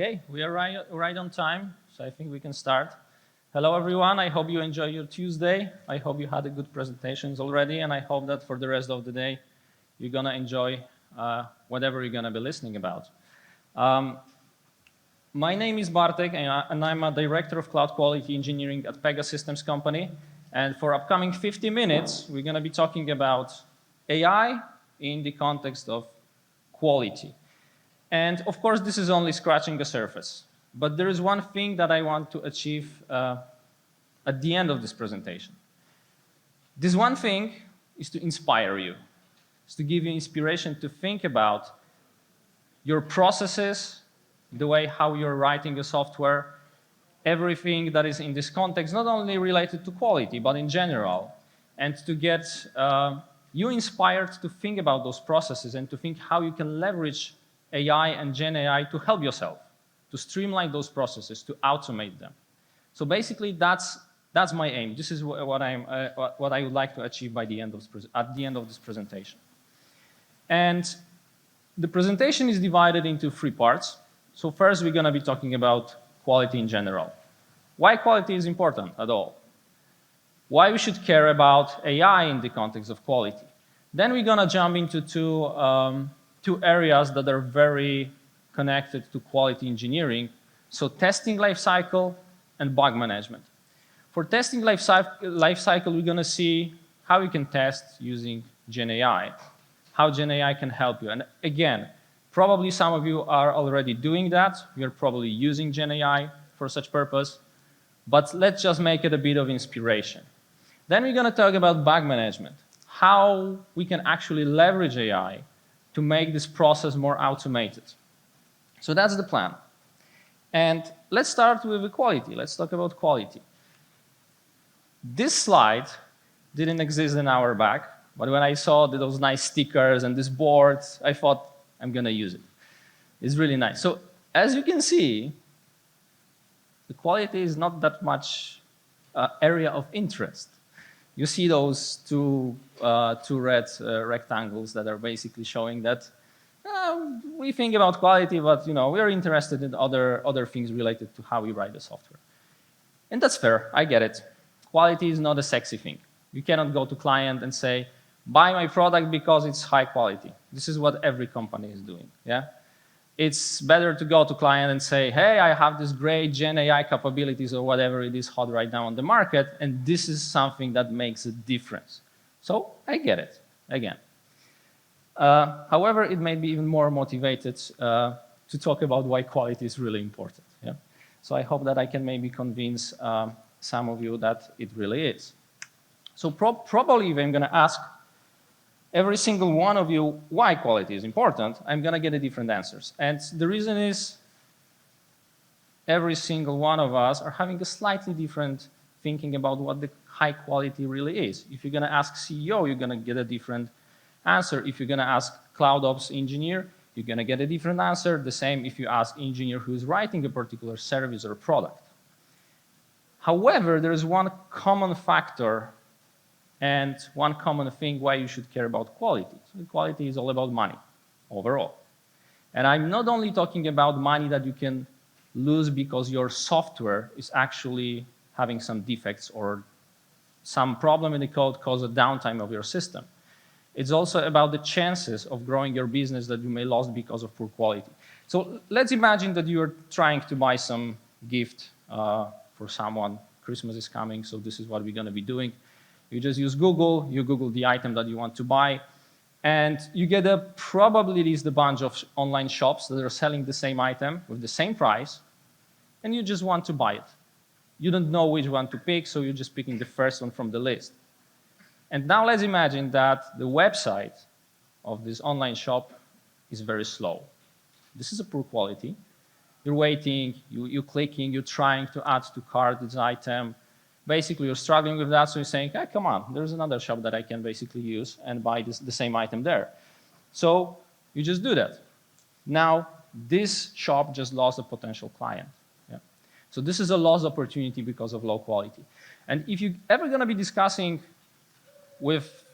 Okay, we are right on time, so I think we can start. Hello, everyone. I hope you enjoy your Tuesday. I hope you had a good presentations already, and I hope that for the rest of the day, you're going to enjoy whatever you're going to be listening about. My name is Bartek, and I'm a director of cloud quality engineering at Pegasystems company. And for upcoming 50 minutes, we're going to be talking about AI in the context of quality. And of course, this is only scratching the surface. But there is one thing that I want to achieve at the end of this presentation. This one thing is to inspire you, is to give you inspiration to think about your processes, the way how you're writing your software, everything that is in this context, not only related to quality, but in general, and to get you inspired to think about those processes and to think how you can leverage AI and Gen AI to help yourself, to streamline those processes, to automate them. So basically, that's my aim. This is what I would like to achieve by the end of this presentation. And the presentation is divided into 3 parts. So first, we're going to be talking about quality in general. Why quality is important at all? Why we should care about AI in the context of quality. Then we're going to jump into two areas that are very connected to quality engineering. So testing lifecycle and bug management. For testing lifecycle, we're going to see how you can test using Gen AI, how Gen AI can help you. And again, probably some of you are already doing that. You're probably using Gen AI for such purpose. But let's just make it a bit of inspiration. Then we're going to talk about bug management, how we can actually leverage AI to make this process more automated. So that's the plan. And let's start with the quality. Let's talk about quality. This slide didn't exist an hour back, but when I saw those nice stickers and this board, I thought, I'm going to use it. It's really nice. So as you can see, the quality is not that much area of interest. You see those two red rectangles that are basically showing that we think about quality, but we're interested in other things related to how we write the software. And that's fair. I get it. Quality is not a sexy thing. You cannot go to client and say, buy my product because it's high quality. This is what every company is doing. Yeah? It's better to go to client and say, hey, I have this great Gen AI capabilities or whatever it is hot right now on the market, and this is something that makes a difference. So I get it, again. However, it made me even more motivated to talk about why quality is really important. Yeah? So I hope that I can maybe convince some of you that it really is. So probably if I'm going to ask every single one of you why quality is important, I'm going to get different answers. And the reason is every single one of us are having a slightly different thinking about what the high quality really is. If you're going to ask CEO, you're going to get a different answer. If you're going to ask cloud ops engineer, you're going to get a different answer. The same if you ask engineer who's writing a particular service or product. However, there is one common factor and one common thing why you should care about quality. So quality is all about money, overall. And I'm not only talking about money that you can lose because your software is actually having some defects or some problem in the code cause a downtime of your system. It's also about the chances of growing your business that you may lose because of poor quality. So let's imagine that you're trying to buy some gift for someone. Christmas is coming, so this is what we're going to be doing. You just use Google, you Google the item that you want to buy, and you get probably at least a bunch of online shops that are selling the same item with the same price, and you just want to buy it. You don't know which one to pick, so you're just picking the first one from the list. And now let's imagine that the website of this online shop is very slow. This is a poor quality. You're waiting, you're clicking, you're trying to add to cart this item. Basically, you're struggling with that, so you're saying, hey, come on, there's another shop that I can basically use and buy the same item there. So you just do that. Now, this shop just lost a potential client. Yeah. So this is a lost opportunity because of low quality. And if you're ever going to be discussing with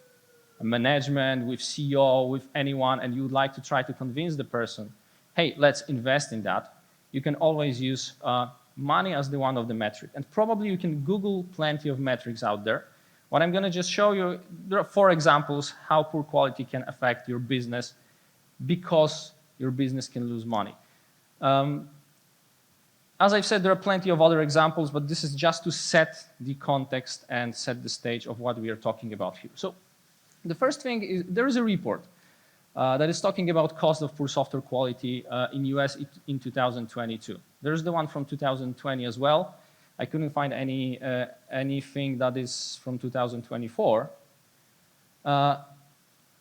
management, with CEO, with anyone, and you would like to try to convince the person, hey, let's invest in that, you can always use money as the one of the metric. And probably you can Google plenty of metrics out there. What I'm going to just show you, there are 4 examples how poor quality can affect your business because your business can lose money. As I've said, there are plenty of other examples, but this is just to set the context and set the stage of what we are talking about here. So the first thing is there is a report that is talking about cost of poor software quality in US in 2022. There's the one from 2020 as well. I couldn't find anything that is from 2024.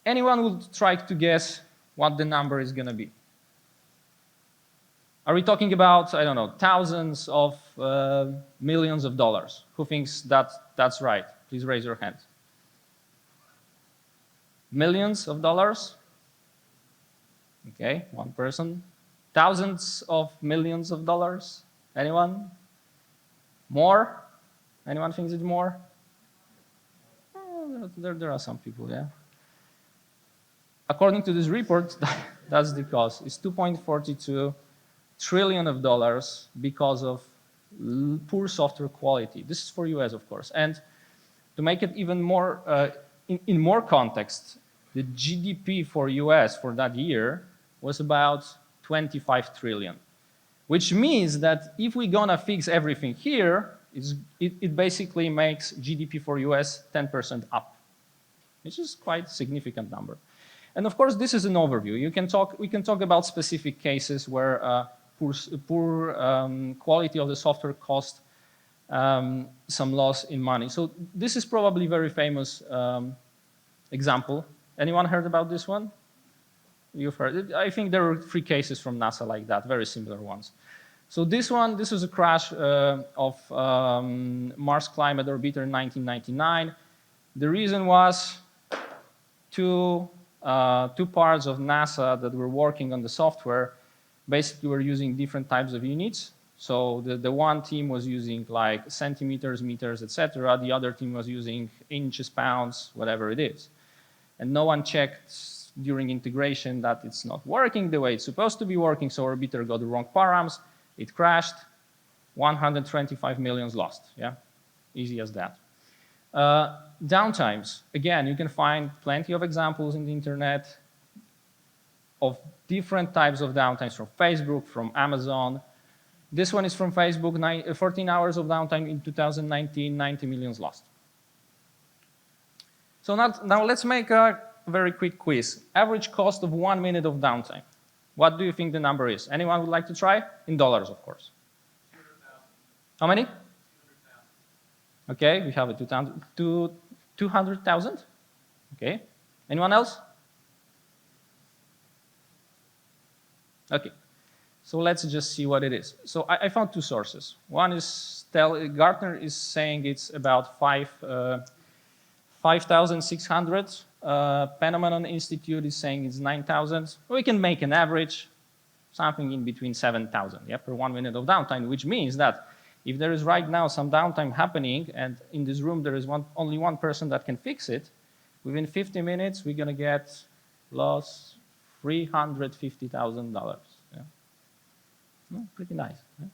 Anyone would try to guess what the number is going to be? Are we talking about, I don't know, thousands of millions of dollars? Who thinks that that's right? Please raise your hand. Millions of dollars? Okay, one person. Thousands of millions of dollars? Anyone? More? Anyone thinks it's more? Oh, there are some people, yeah. According to this report, that's the cost. It's $2.42 trillion of dollars because of poor software quality. This is for US, of course. And to make it even more, in more context, the GDP for US for that year was about 25 trillion, which means that if we're gonna fix everything here, it basically makes GDP for US 10% up, which is quite a significant number. And of course, this is an overview. We can talk about specific cases where poor quality of the software cost some loss in money. So this is probably a very famous example. Anyone heard about this one? You've heard it. I think there were 3 cases from NASA like that, very similar ones. So this was a crash of Mars Climate Orbiter in 1999. The reason was two parts of NASA that were working on the software basically were using different types of units. So the one team was using like centimeters, meters, etc. The other team was using inches, pounds, whatever it is. And no one checked during integration that it's not working the way it's supposed to be working, so Orbiter got the wrong params, it crashed, 125 million lost, yeah? Easy as that. Downtimes, again, you can find plenty of examples in the internet of different types of downtimes from Facebook, from Amazon. This one is from Facebook, 14 hours of downtime in 2019, 90 million lost. So now let's make a very quick quiz. Average cost of 1 minute of downtime. What do you think the number is? Anyone would like to try? In dollars, of course. 200,000. How many? 200,000. Okay, we have a 200,000. Okay. Anyone else? Okay. So let's just see what it is. So I found 2 sources. One is Gartner is saying it's about 5,600. Phenomenon Institute is saying it's 9,000. We can make an average, something in between 7,000, yeah, per 1 minute of downtime, which means that if there is right now some downtime happening and in this room there is only one person that can fix it, within 50 minutes we're going to get lost $350,000. Yeah. No, pretty nice. Yeah?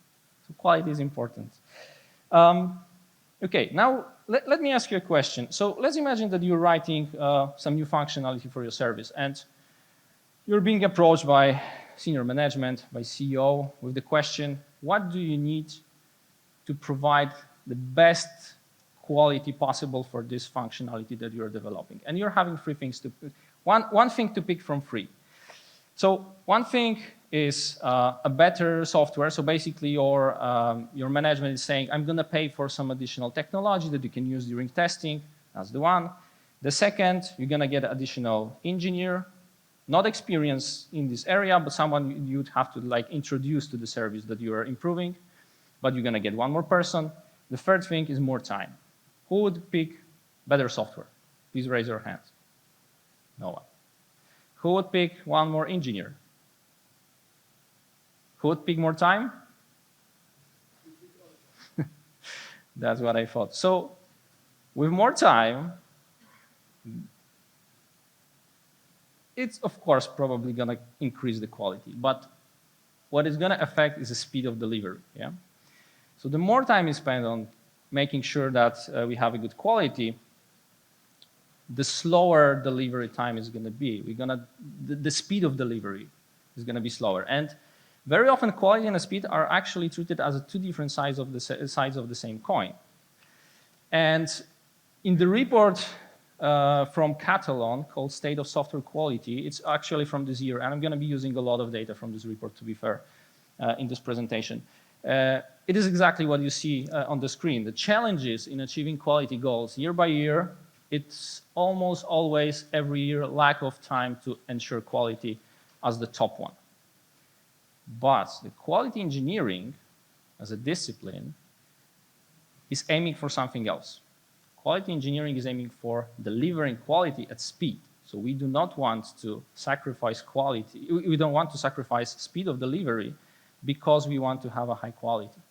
So quality is important. Okay, now let me ask you a question. So let's imagine that you're writing some new functionality for your service and you're being approached by senior management, by CEO with the question, what do you need to provide the best quality possible for this functionality that you're developing? And you're having 3 things to pick. One thing to pick from 3. So one thing is a better software. So basically your management is saying, I'm going to pay for some additional technology that you can use during testing. That's the one. The second, you're going to get an additional engineer, not experienced in this area, but someone you'd have to like introduce to the service that you are improving, but you're going to get 1 more person. The third thing is more time. Who would pick better software? Please raise your hands. No one. Who would pick 1 more engineer? Who would pick more time? That's what I thought. So with more time, it's of course probably going to increase the quality. But what it's going to affect is the speed of delivery. Yeah. So the more time you spend on making sure that we have a good quality, the slower delivery time is going to be. The speed of delivery is going to be slower. And very often, quality and speed are actually treated as two different sides of the same coin. And in the report from Catalan called State of Software Quality, it's actually from this year, and I'm going to be using a lot of data from this report, to be fair, in this presentation. It is exactly what you see on the screen. The challenges in achieving quality goals year by year, it's almost always every year lack of time to ensure quality as the top one. But the quality engineering as a discipline is aiming for something else. Quality engineering is aiming for delivering quality at speed. So we do not want to sacrifice quality. We don't want to sacrifice speed of delivery because we want to have a high quality.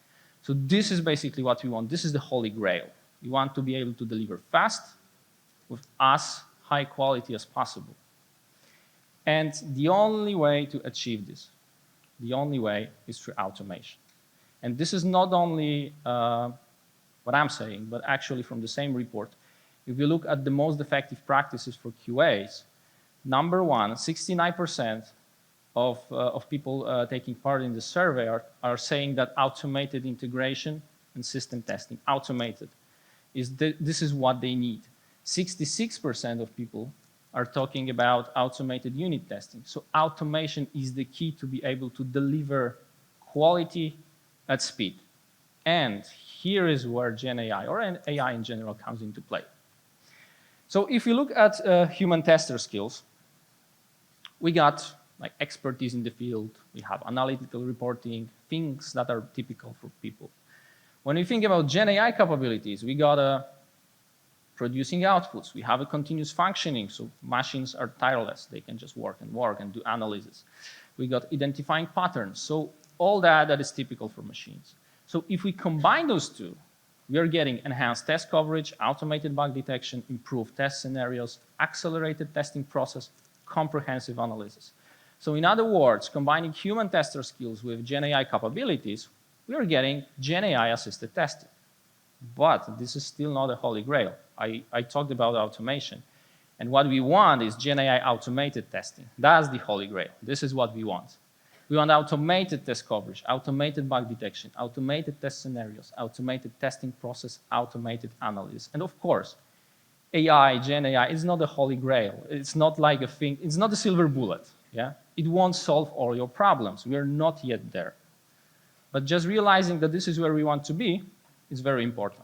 So this is basically what we want. This is the holy grail. We want to be able to deliver fast with as high quality as possible. And the only way to achieve this, the only way is through automation. And this is not only what I'm saying, but actually from the same report. If you look at the most effective practices for QAs, number one, 69% of people taking part in the survey are saying that automated integration and system testing, automated, this is what they need. 66% of people are talking about automated unit testing. So automation is the key to be able to deliver quality at speed. And here is where Gen AI or AI in general comes into play. So if you look at human tester skills, we got like expertise in the field, we have analytical reporting, things that are typical for people. When we think about Gen AI capabilities, we got producing outputs. We have a continuous functioning, so machines are tireless. They can just work and do analysis. We got identifying patterns. So all that is typical for machines. So if we combine those two, we are getting enhanced test coverage, automated bug detection, improved test scenarios, accelerated testing process, comprehensive analysis. So in other words, combining human tester skills with Gen AI capabilities, we are getting Gen AI assisted testing. But this is still not a holy grail. I talked about automation. And what we want is Gen AI automated testing. That's the holy grail. This is what we want. We want automated test coverage, automated bug detection, automated test scenarios, automated testing process, automated analysis. And of course, AI, Gen AI, is not a holy grail. It's not like a thing, it's not a silver bullet. Yeah? It won't solve all your problems. We are not yet there. But just realizing that this is where we want to be is very important.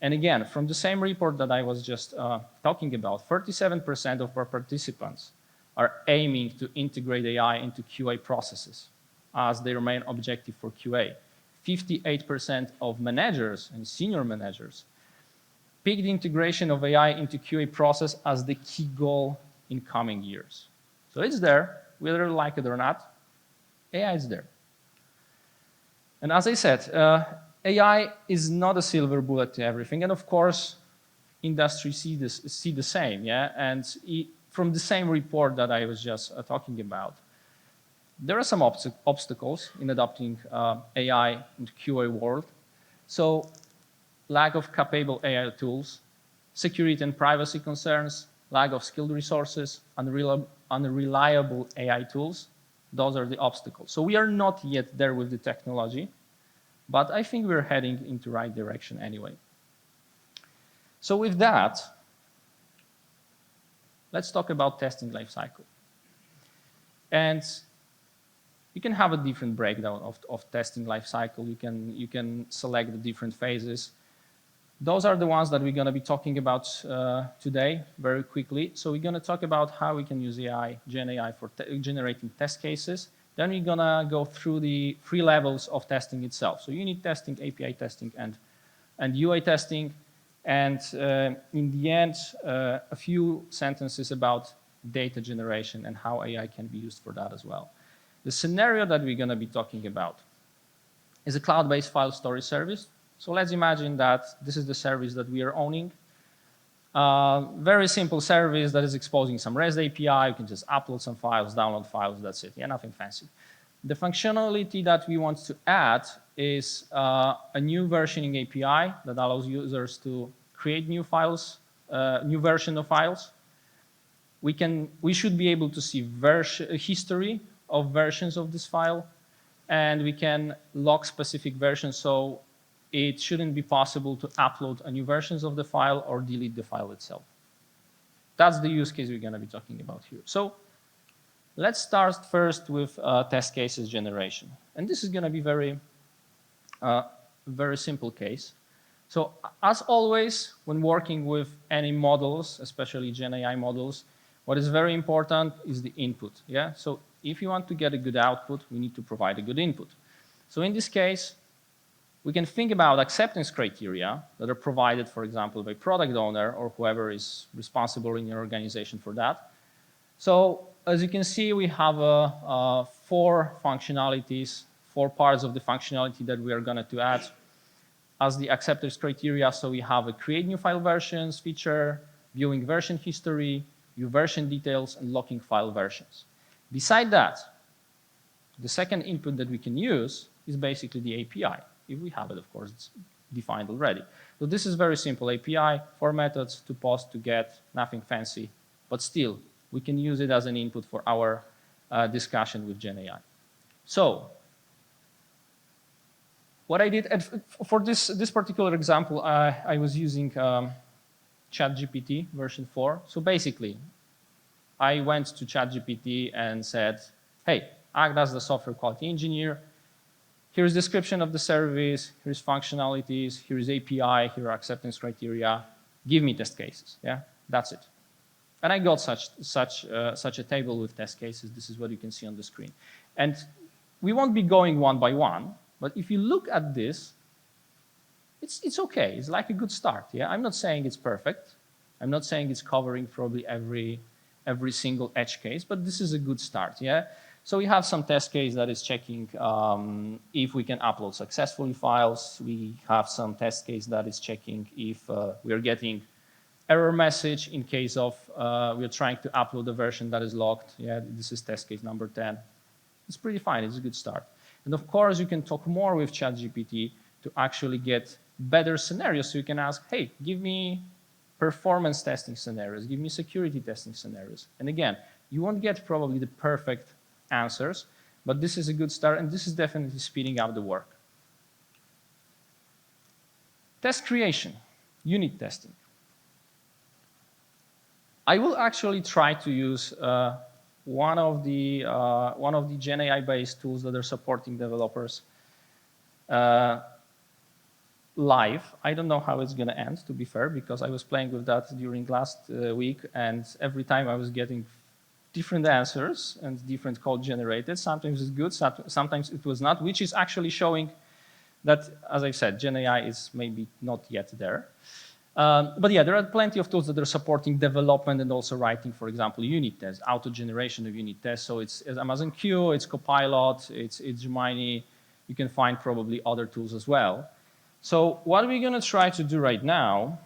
And again, from the same report that I was just talking about, 37% of our participants are aiming to integrate AI into QA processes as their main objective for QA. 58% of managers and senior managers picked the integration of AI into QA process as the key goal in coming years. So it's there, whether you like it or not, AI is there. And as I said, AI is not a silver bullet to everything. And of course, industry see the same, yeah? And from the same report that I was just talking about, there are some obstacles in adopting AI into QA world. So lack of capable AI tools, security and privacy concerns, lack of skilled resources, unreliable AI tools. Those are the obstacles. So we are not yet there with the technology, but I think we're heading into the right direction anyway. So with that, let's talk about testing lifecycle. And you can have a different breakdown of testing lifecycle. You can select the different phases. Those are the ones that we're going to be talking about today very quickly. So we're going to talk about how we can use AI, Gen AI, for generating test cases. Then we're going to go through the 3 levels of testing itself. So unit testing, API testing, and UA testing. And in the end, a few sentences about data generation and how AI can be used for that as well. The scenario that we're going to be talking about is a cloud-based file storage service. So let's imagine that this is the service that we are owning. Very simple service that is exposing some REST API. You can just upload some files, download files, that's it. Yeah, nothing fancy. The functionality that we want to add is a new versioning API that allows users to create new files, new version of files. We should be able to see history of versions of this file, and we can log specific versions, so it shouldn't be possible to upload a new versions of the file or delete the file itself. That's the use case we're going to be talking about here. So let's start first with test cases generation. And this is going to be very simple case. So as always, when working with any models, especially Gen AI models, what is very important is the input. Yeah. So if you want to get a good output, we need to provide a good input. So in this case, we can think about acceptance criteria that are provided, for example, by product owner or whoever is responsible in your organization for that. So as you can see, we have 4 functionalities, 4 parts of the functionality that we are going to add as the acceptance criteria. So we have a create new file versions feature, viewing version history, view version details, and locking file versions. Beside that, the second input that we can use is basically the API. If we have it, of course, it's defined already. So this is very simple API, 4 methods to post, to get, nothing fancy, but still, we can use it as an input for our discussion with Gen AI. So what I did, for this particular example, I was using ChatGPT version 4. So basically, I went to ChatGPT and said, hey, act as the software quality engineer. Here's description of the service, here's functionalities, here's API, here are acceptance criteria. Give me test cases. Yeah, that's it. And I got such a table with test cases. This is what you can see on the screen. And we won't be going one by one, but if you look at this, it's okay. It's like a good start. Yeah, I'm not saying it's perfect. I'm not saying it's covering probably every single edge case, but this is a good start. Yeah. So we have some test case that is checking if we can upload successfully files. We have some test case that is checking if we are getting error message in case of we're trying to upload a version that is locked. Yeah, this is test case number 10. It's pretty fine. It's a good start. And of course, you can talk more with ChatGPT to actually get better scenarios. So you can ask, hey, give me performance testing scenarios, give me security testing scenarios. And again, you won't get probably the perfect answers, but this is a good start, and this is definitely speeding up the work. Test creation, unit testing. I will actually try to use one of the Gen AI-based tools that are supporting developers live. I don't know how it's going to end, to be fair, because I was playing with that during last week, and every time I was getting different answers and different code generated. Sometimes it's good, sometimes it was not, which is actually showing that, as I said, Gen AI is maybe not yet there. But yeah, there are plenty of tools that are supporting development and also writing, for example, unit tests, auto-generation of unit tests. So it's Amazon Q, it's Copilot, it's Gemini. You can find probably other tools as well. So what we're going to try to do right now,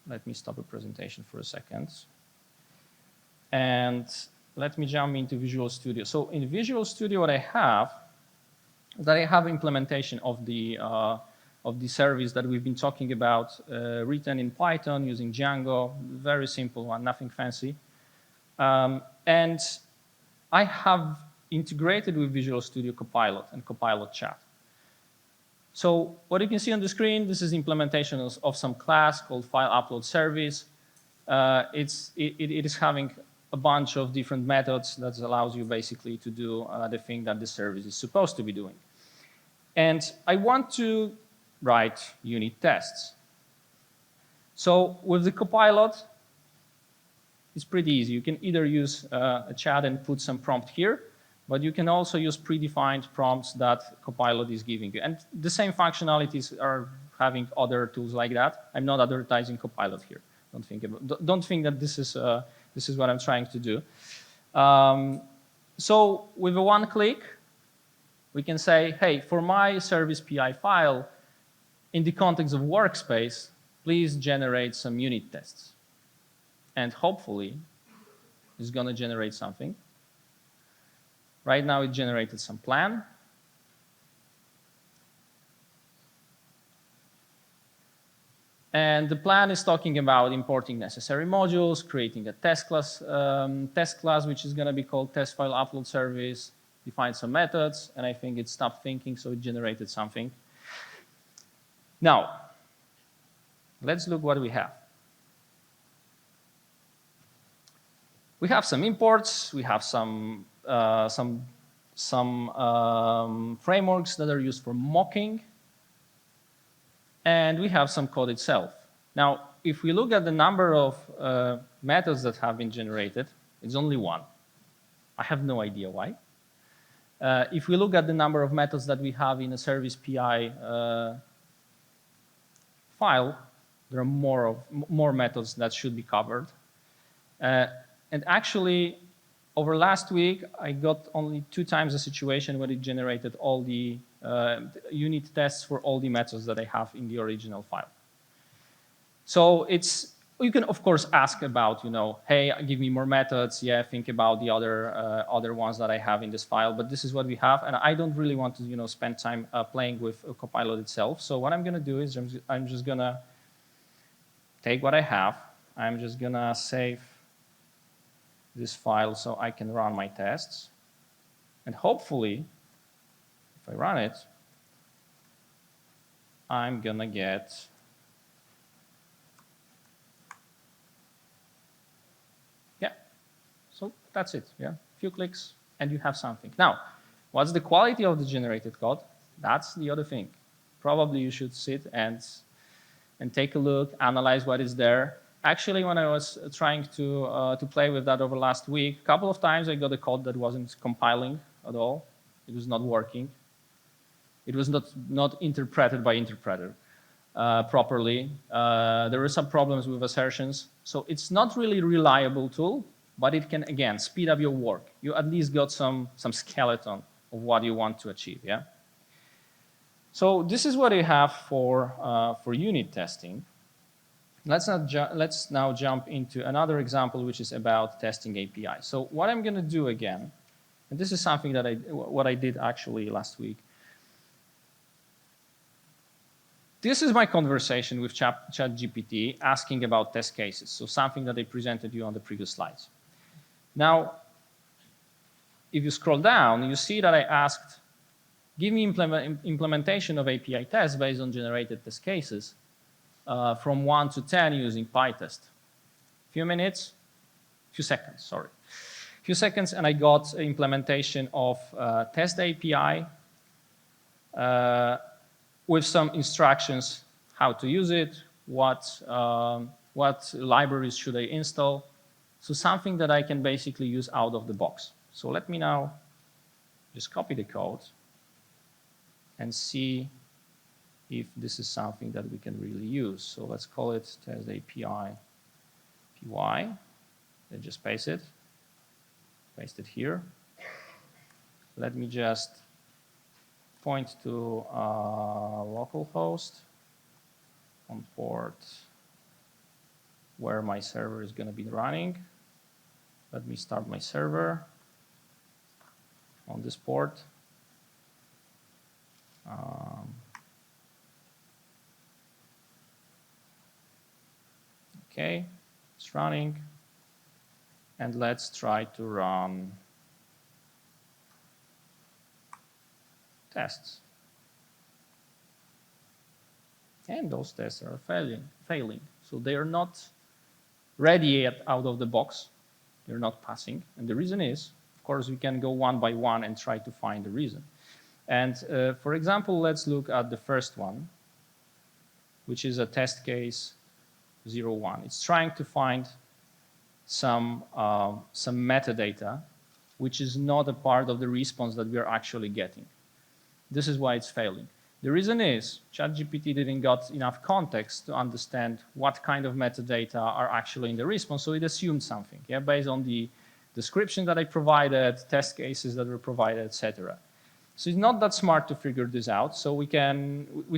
let me stop the presentation for a second. And let me jump into Visual Studio. So in Visual Studio, what I have is that I have implementation of the service that we've been talking about, written in Python using Django, very simple one, nothing fancy. And I have integrated with Visual Studio Copilot and Copilot Chat. So what you can see on the screen, this is implementation of some class called File Upload Service. It is having a bunch of different methods that allows you basically to do the thing that the service is supposed to be doing. And I want to write unit tests. So with the Copilot, it's pretty easy. You can either use a chat and put some prompt here, but you can also use predefined prompts that Copilot is giving you. And the same functionalities are having other tools like that. I'm not advertising Copilot here. Don't think that this is what I'm trying to do. So with a one click, we can say, hey, for my service PI file, in the context of workspace, please generate some unit tests. And hopefully, it's going to generate something. Right now it generated some plan. And the plan is talking about importing necessary modules, creating a test class which is going to be called test file upload service, define some methods, and I think it stopped thinking, so it generated something. Now, let's look what we have. We have some imports, we have some frameworks that are used for mocking, and we have some code itself. Now, if we look at the number of methods that have been generated, it's only one. I have no idea why. If we look at the number of methods that we have in a service PI file, there are more methods that should be covered. And actually, over last week, I got only 2 times a situation where it generated all the unit tests for all the methods that I have in the original file. So you can of course ask about, hey, give me more methods. Yeah, think about the other ones that I have in this file. But this is what we have, and I don't really want to spend time playing with Copilot itself. So what I'm going to do is I'm just going to take what I have. I'm just going to save this file so I can run my tests. And hopefully, if I run it, I'm going to get so that's it. Yeah, a few clicks and you have something. Now, what's the quality of the generated code? That's the other thing. Probably you should sit and take a look, analyze what is there. Actually, when I was trying to play with that over last week, a couple of times I got a code that wasn't compiling at all. It was not working. It was not interpreted by interpreter properly. There were some problems with assertions. So it's not really a reliable tool, but it can, again, speed up your work. You at least got some skeleton of what you want to achieve, yeah? So this is what you have for unit testing. Let's now jump into another example, which is about testing API. So what I'm going to do again, and this is something that what I did actually last week. This is my conversation with ChatGPT asking about test cases, so something that I presented you on the previous slides. Now, if you scroll down, you see that I asked, give me implementation of API tests based on generated test cases from 1 to 10 using PyTest. Few seconds, and I got implementation of test API with some instructions how to use it, what libraries should I install. So something that I can basically use out of the box. So let me now just copy the code and see if this is something that we can really use. So let's call it test API py. Then just paste it here. Let me just point to localhost on port where my server is going to be running. Let me start my server on this port. Okay, it's running. And let's try to run tests. And those tests are failing. So they are not ready yet out of the box. They're not passing. And the reason is, of course, we can go one by one and try to find the reason. And for example, let's look at the first one, which is a test case 01. It's trying to find some metadata, which is not a part of the response that we are actually getting. This is why it's failing. The reason is ChatGPT didn't got enough context to understand what kind of metadata are actually in the response, so it assumed something, yeah, based on the description that I provided, test cases that were provided, etc. So it's not that smart to figure this out. So we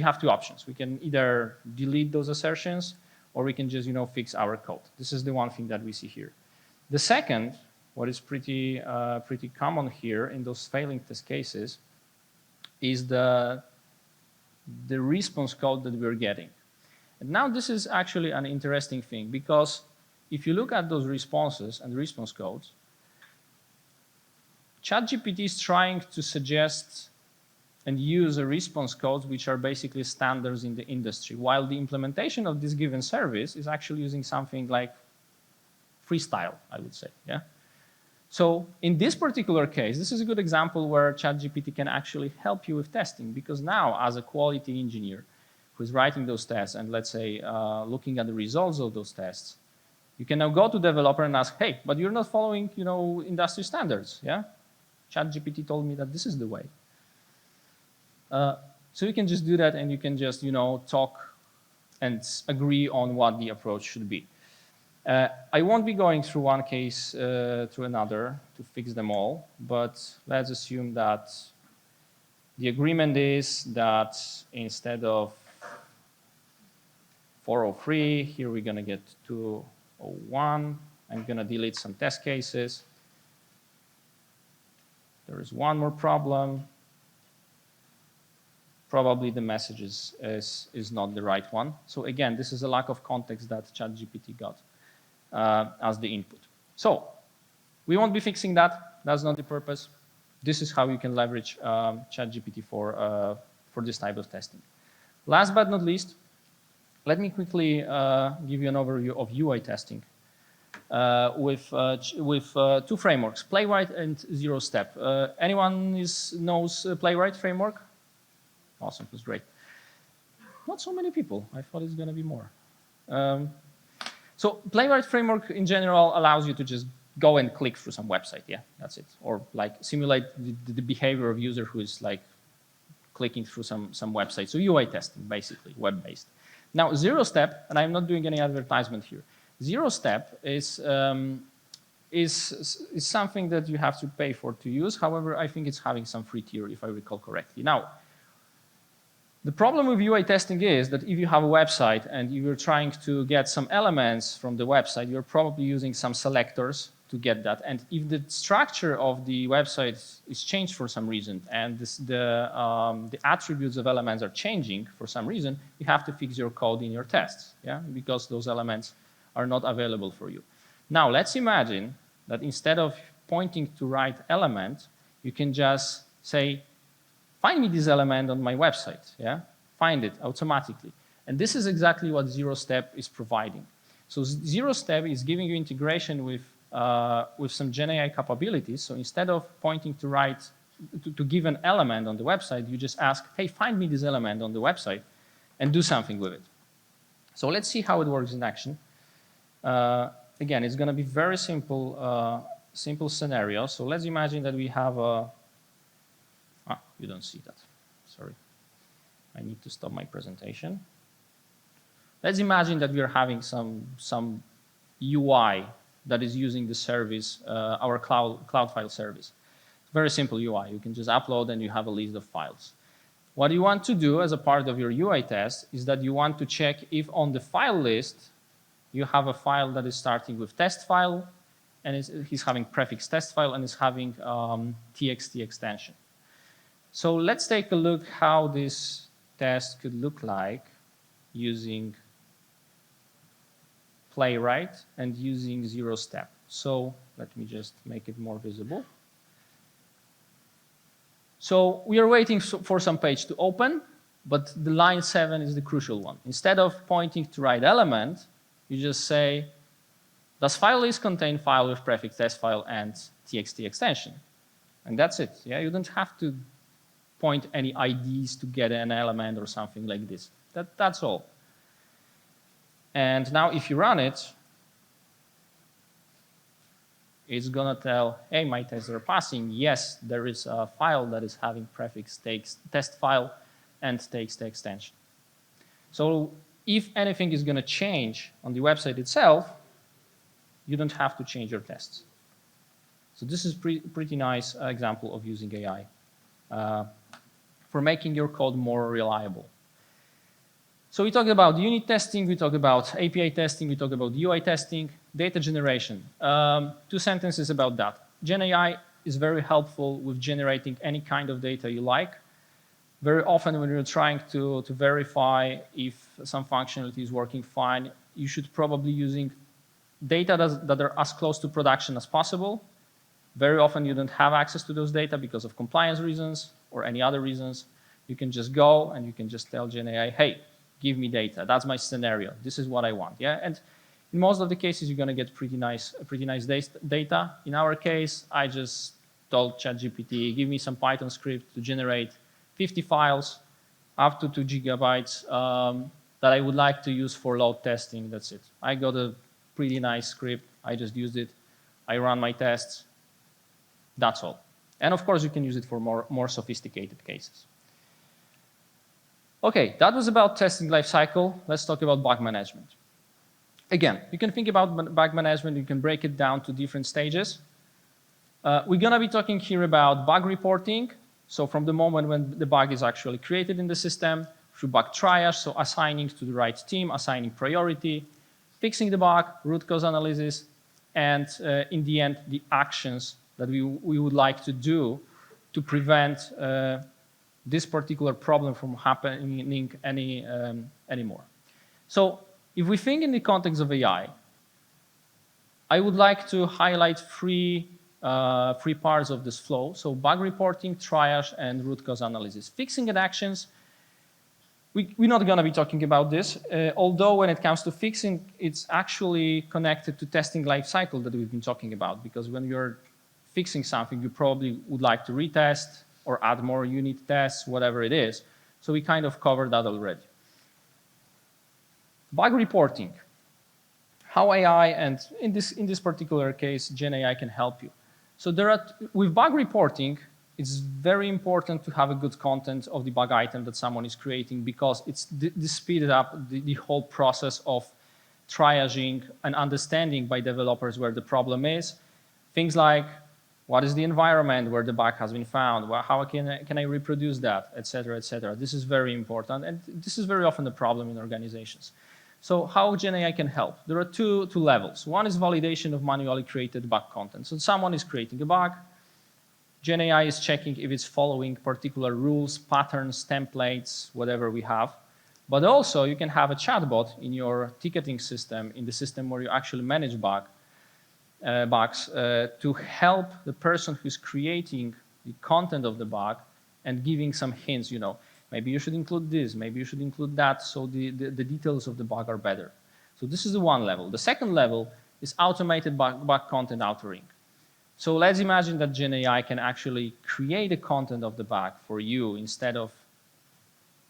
have 2 options. We can either delete those assertions, or we can just fix our code. This is the one thing that we see here. The second, what is pretty common here in those failing test cases is the response code that we're getting. And now this is actually an interesting thing, because if you look at those responses and response codes, ChatGPT is trying to suggest and use a response codes which are basically standards in the industry, while the implementation of this given service is actually using something like freestyle, I would say. Yeah. So in this particular case, this is a good example where ChatGPT can actually help you with testing, because now as a quality engineer who's writing those tests and let's say looking at the results of those tests, you can now go to developer and ask, hey, but you're not following, industry standards. Yeah. ChatGPT told me that this is the way. So you can just do that, and you can just, talk and agree on what the approach should be. I won't be going through one case to another to fix them all, but let's assume that the agreement is that instead of 403, here we're going to get 201. I'm going to delete some test cases. There is one more problem. Probably the message is not the right one. So again, this is a lack of context that ChatGPT got as the input. So we won't be fixing that. That's not the purpose. This is how you can leverage ChatGPT for this type of testing. Last but not least, let me quickly give you an overview of UI testing with two frameworks, Playwright and Zero Step. Anyone knows Playwright framework? Awesome, that's great. Not so many people. I thought it's going to be more. So Playwright framework in general allows you to just go and click through some website. Yeah, that's it. Or like simulate the behavior of user who is like clicking through some website. So UI testing, basically, web-based. Now, Zero Step, and I'm not doing any advertisement here. Zero Step is something that you have to pay for to use. However, I think it's having some free tier, if I recall correctly. Now, the problem with UI testing is that if you have a website and you're trying to get some elements from the website, you're probably using some selectors to get that. And if the structure of the website is changed for some reason and the attributes of elements are changing for some reason, you have to fix your code in your tests, yeah, because those elements are not available for you. Now, let's imagine that instead of pointing to right element, you can just say, find me this element on my website, yeah? Find it automatically. And this is exactly what Zero Step is providing. So Zero Step is giving you integration with some GenAI capabilities. So instead of pointing to right, to give an element on the website, you just ask, hey, find me this element on the website and do something with it. So let's see how it works in action. Again, it's going to be very simple, simple scenario. So let's imagine that we have a, you don't see that. Sorry. I need to stop my presentation. Let's imagine that we are having some UI that is using the service, our cloud file service. Very simple UI. You can just upload and you have a list of files. What you want to do as a part of your UI test is that you want to check if on the file list you have a file that is starting with test file and he's having prefix test file and is having txt extension. So let's take a look how this test could look like using Playwright and using Zero Step. So let me just make it more visible. So we are waiting for some page to open, but the line 7 is the crucial one. Instead of pointing to right element, you just say, does file list contain file with prefix test file and txt extension? And that's it. Yeah, you don't have to point any IDs to get an element or something like this. That's all. And now if you run it, it's going to tell, hey, my tests are passing. Yes, there is a file that is having prefix test file and txt extension. So if anything is going to change on the website itself, you don't have to change your tests. So this is pretty nice example of using AI for making your code more reliable. So we talked about unit testing, we talked about API testing, we talked about UI testing, data generation. 2 sentences about that. GenAI is very helpful with generating any kind of data you like. Very often when you're trying to verify if some functionality is working fine, you should probably using data that are as close to production as possible. Very often you don't have access to those data because of compliance reasons or any other reasons. You can just go and you can just tell GenAI, hey, give me data. That's my scenario. This is what I want. Yeah, and in most of the cases, you're going to get pretty nice data. In our case, I just told ChatGPT, give me some Python script to generate 50 files up to 2 gigabytes that I would like to use for load testing. That's it. I got a pretty nice script. I just used it. I run my tests. That's all. And of course, you can use it for more sophisticated cases. OK, that was about testing lifecycle. Let's talk about bug management. Again, you can think about bug management. You can break it down to different stages. We're going to be talking here about bug reporting. So from the moment when the bug is actually created in the system, through bug triage, so assigning to the right team, assigning priority, fixing the bug, root cause analysis, and in the end, the actions that we would like to do to prevent this particular problem from happening anymore. So if we think in the context of AI, I would like to highlight three parts of this flow. So bug reporting, triage, and root cause analysis. Fixing and actions, we're not going to be talking about this, although when it comes to fixing, it's actually connected to testing lifecycle that we've been talking about, because when you're fixing something, you probably would like to retest or add more unit tests, whatever it is. So we kind of covered that already. Bug reporting, how AI, and in this particular case, GenAI can help you. So with bug reporting, it's very important to have a good content of the bug item that someone is creating, because this speeded up the whole process of triaging and understanding by developers where the problem is. Things like, what is the environment where the bug has been found? Well, how can I reproduce that, et cetera, et cetera. This is very important, and this is very often a problem in organizations. So how GenAI can help? There are two levels. One is validation of manually created bug content. So someone is creating a bug. GenAI is checking if it's following particular rules, patterns, templates, whatever we have. But also, you can have a chatbot in your ticketing system, in the system where you actually manage bugs, to help the person who's creating the content of the bug and giving some hints, maybe you should include this, maybe you should include that, so the details of the bug are better. So this is the one level. The second level is automated bug content authoring. So let's imagine that GenAI can actually create the content of the bug for you instead of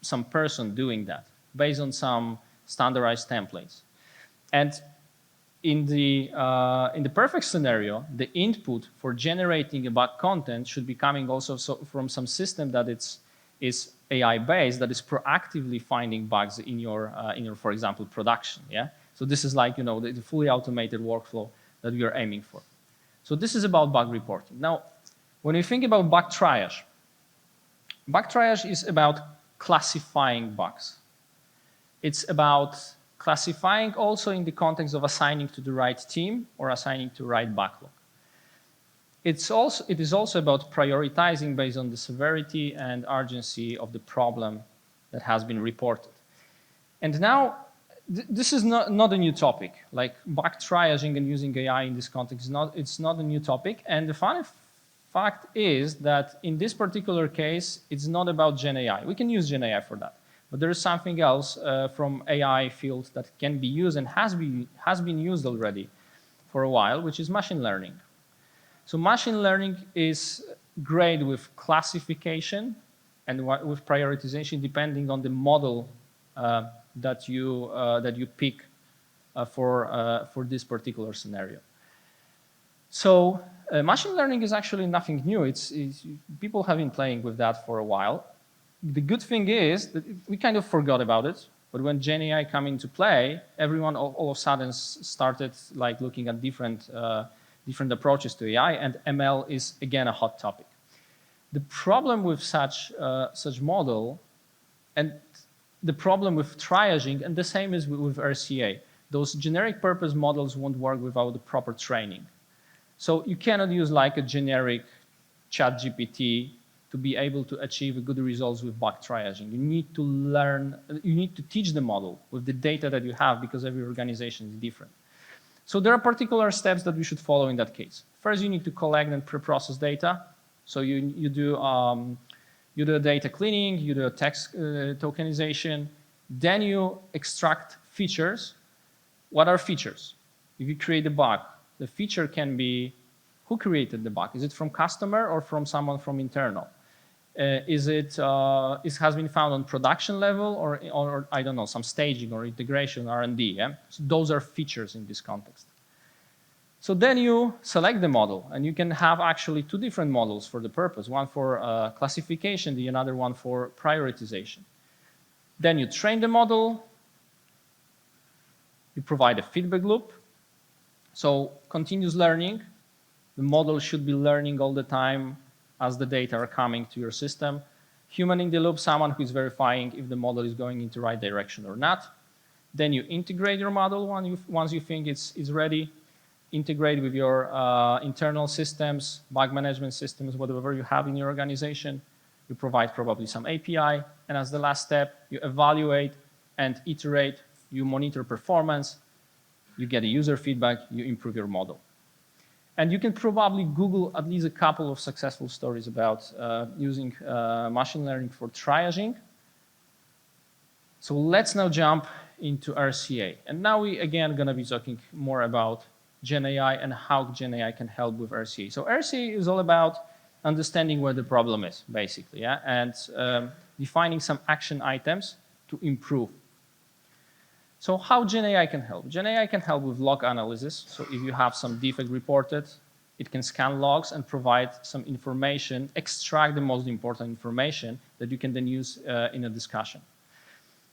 some person doing that, based on some standardized templates. And in the perfect scenario, the input for generating a bug content should be coming also from some system that is AI-based, that is proactively finding bugs in your, for example, production. Yeah. So this is like the fully automated workflow that we are aiming for. So this is about bug reporting. Now, when you think about bug triage is about classifying bugs. It's about classifying also in the context of assigning to the right team or assigning to the right backlog. It is also about prioritizing based on the severity and urgency of the problem that has been reported. And now, this is not a new topic. Like bug triaging and using AI in this context, it's not a new topic. And the funny fact is that in this particular case, it's not about GenAI. We can use GenAI for that. But there is something else from AI field that can be used and has been used already for a while, which is machine learning. So machine learning is great with classification and with prioritization, depending on the model that you pick for this particular scenario. So machine learning is actually nothing new. People have been playing with that for a while. The good thing is that we kind of forgot about it, but when GenAI came into play, everyone all of a sudden started like looking at different approaches to AI, and ML is again a hot topic. The problem with such model, and the problem with triaging, and the same is with RCA. Those generic purpose models won't work without the proper training. So you cannot use like a generic ChatGPT to be able to achieve good results with bug triaging. You need to learn, you need to teach the model with the data that you have because every organization is different. So there are particular steps that we should follow in that case. First, you need to collect and pre-process data. So you do data cleaning, you do text tokenization, then you extract features. What are features? If you create a bug, the feature can be who created the bug. Is it from customer or from someone from internal? It has been found on production level or I don't know, some staging or integration, R&D. Yeah? So those are features in this context. So then you select the model, and you can have actually two different models for the purpose, one for classification, the another one for prioritization. Then you train the model, you provide a feedback loop. So continuous learning, the model should be learning all the time as the data are coming to your system. Human in the loop, someone who is verifying if the model is going in the right direction or not. Then you integrate your model once you think it's ready. Integrate with your internal systems, bug management systems, whatever you have in your organization. You provide probably some API. And as the last step, you evaluate and iterate. You monitor performance. You get a user feedback. You improve your model. And you can probably Google at least a couple of successful stories about using machine learning for triaging. So let's now jump into RCA. And now we, again, going to be talking more about GenAI and how GenAI can help with RCA. So RCA is all about understanding where the problem is, basically, yeah? And defining some action items to improve. So how GenAI can help? GenAI can help with log analysis. So if you have some defect reported, it can scan logs and provide some information, extract the most important information that you can then use in a discussion.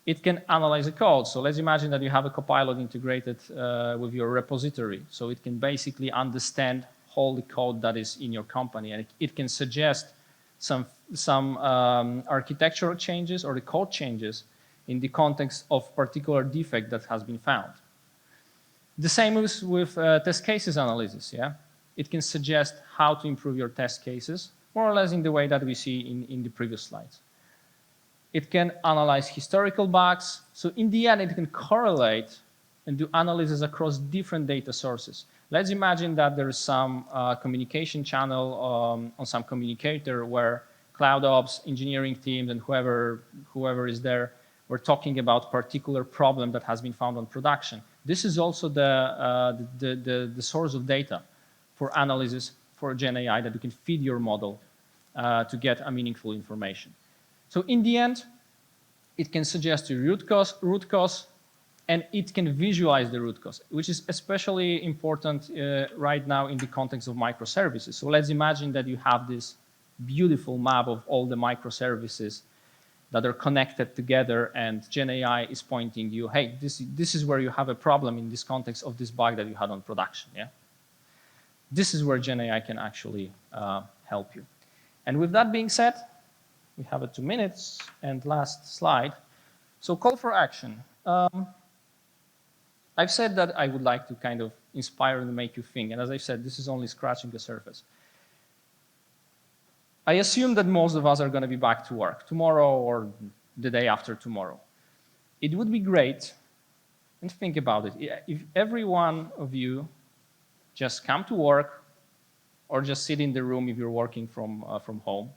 It can analyze the code. So let's imagine that you have a Copilot integrated with your repository. So it can basically understand all the code that is in your company, and it can suggest some architectural changes or the code changes in the context of particular defect that has been found. The same is with test cases analysis. Yeah, it can suggest how to improve your test cases, more or less in the way that we see in the previous slides. It can analyze historical bugs. So in the end, it can correlate and do analysis across different data sources. Let's imagine that there is some communication channel on some communicator where cloud ops, engineering teams, and whoever is there, we're talking about particular problem that has been found on production. This is also the source of data for analysis for GenAI that you can feed your model to get a meaningful information. So in the end, it can suggest the root cause, and it can visualize the root cause, which is especially important right now in the context of microservices. So let's imagine that you have this beautiful map of all the microservices that are connected together, and GenAI is pointing you, hey, this is where you have a problem in this context of this bug that you had on production. Yeah, this is where GenAI can actually help you. And with that being said, we have 2 minutes, and last slide. So call for action. I've said that I would like to kind of inspire and make you think, and as I said, this is only scratching the surface. I assume that most of us are going to be back to work tomorrow or the day after tomorrow. It would be great, and think about it, if every one of you just come to work or just sit in the room if you're working from home,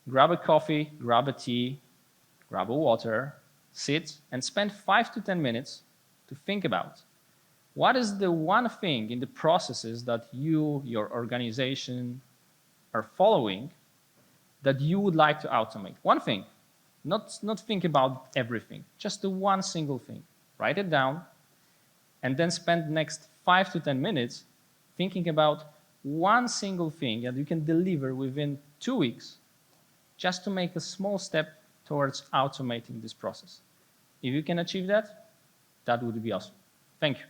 grab a coffee, grab a tea, grab a water, sit, and spend 5 to 10 minutes to think about what is the one thing in the processes that you, your organization, are following that you would like to automate. One thing, not think about everything, just the one single thing. Write it down, and then spend the next 5 to 10 minutes thinking about one single thing that you can deliver within 2 weeks just to make a small step towards automating this process. If you can achieve that, that would be awesome. Thank you.